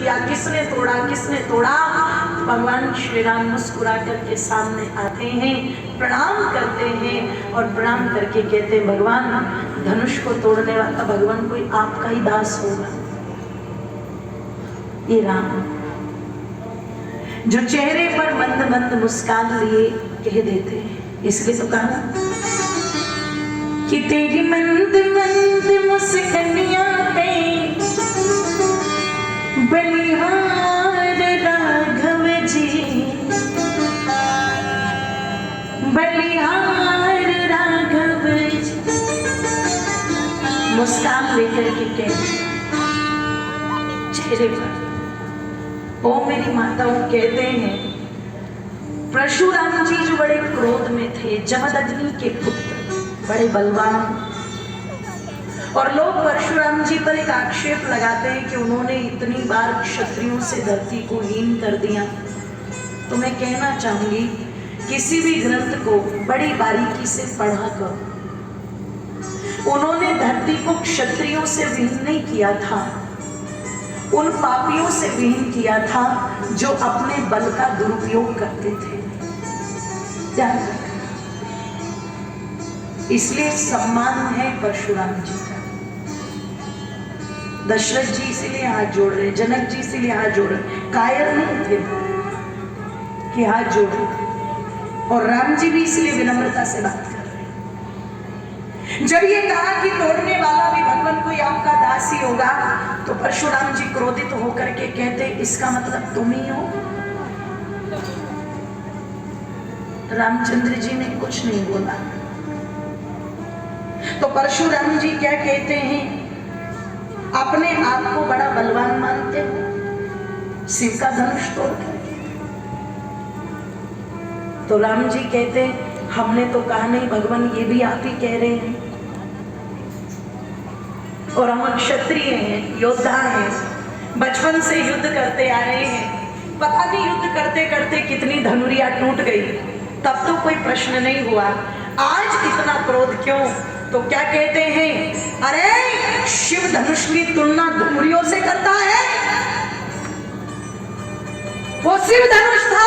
किया, किसने तोड़ा, किसने तोड़ा। भगवान श्री राम मुस्कुरा करके सामने आते हैं, प्रणाम करते हैं और प्रणाम करके कहते हैं, भगवान धनुष को तोड़ने वाला भगवान कोई आपका ही दास होगा। ये राम जो चेहरे पर मंद मंद मुस्कान लिए कह देते हैं, इसलिए तो कहा कि तेरी मंद मंद मुस्कानियां पे बलिहार राघव जी, बलिहार राघव जी। मुस्कान लेकर के कहते चेहरे पर। ओ मेरी माताओं कहते हैं, परशुराम जी जो बड़े क्रोध में थे, जमदग्नि के पुत्र, बड़े बलवान, और लोग परशुराम जी पर एक आक्षेप लगाते हैं कि उन्होंने इतनी बार क्षत्रियों से धरती को हीन कर दिया। तो मैं कहना चाहूंगी, किसी भी ग्रंथ को बड़ी बारीकी से पढ़ा कर। उन्होंने धरती को क्षत्रियों से विहीन नहीं किया था, उन पापियों से विहीन किया था जो अपने बल का दुरुपयोग करते थे। इसलिए सम्मान है परशुराम जी का। दशरथ जी इसीलिए हाथ जोड़ रहे, जनक जी इसीलिए हाथ जोड़ रहे, कायर नहीं थे कि हाथ जोड़ रहे, और राम जी भी इसलिए विनम्रता से बात कर रहे। जब ये कहा कि तोड़ने वाला भी भगवान कोई आपका दास ही होगा, तो परशुराम जी क्रोधित होकर के कहते, इसका मतलब तुम ही हो। रामचंद्र जी ने कुछ नहीं बोला। तो परशुराम जी क्या कहते हैं, अपने आप को बड़ा बलवान मानते हो, शिव का धनुष तोड़। तो राम जी कहते, हमने तो कहा नहीं भगवान, ये भी आप ही कह रहे हैं, और हम क्षत्रिय हैं, योद्धा हैं, बचपन से युद्ध करते आ रहे हैं, पता नहीं युद्ध करते करते कितनी धनुरियां टूट गई, तब तो कोई प्रश्न नहीं हुआ, आज इतना क्रोध क्यों। तो क्या कहते हैं, अरे शिव धनुष की तुलना धनुरियों से करता है, वो शिव धनुष था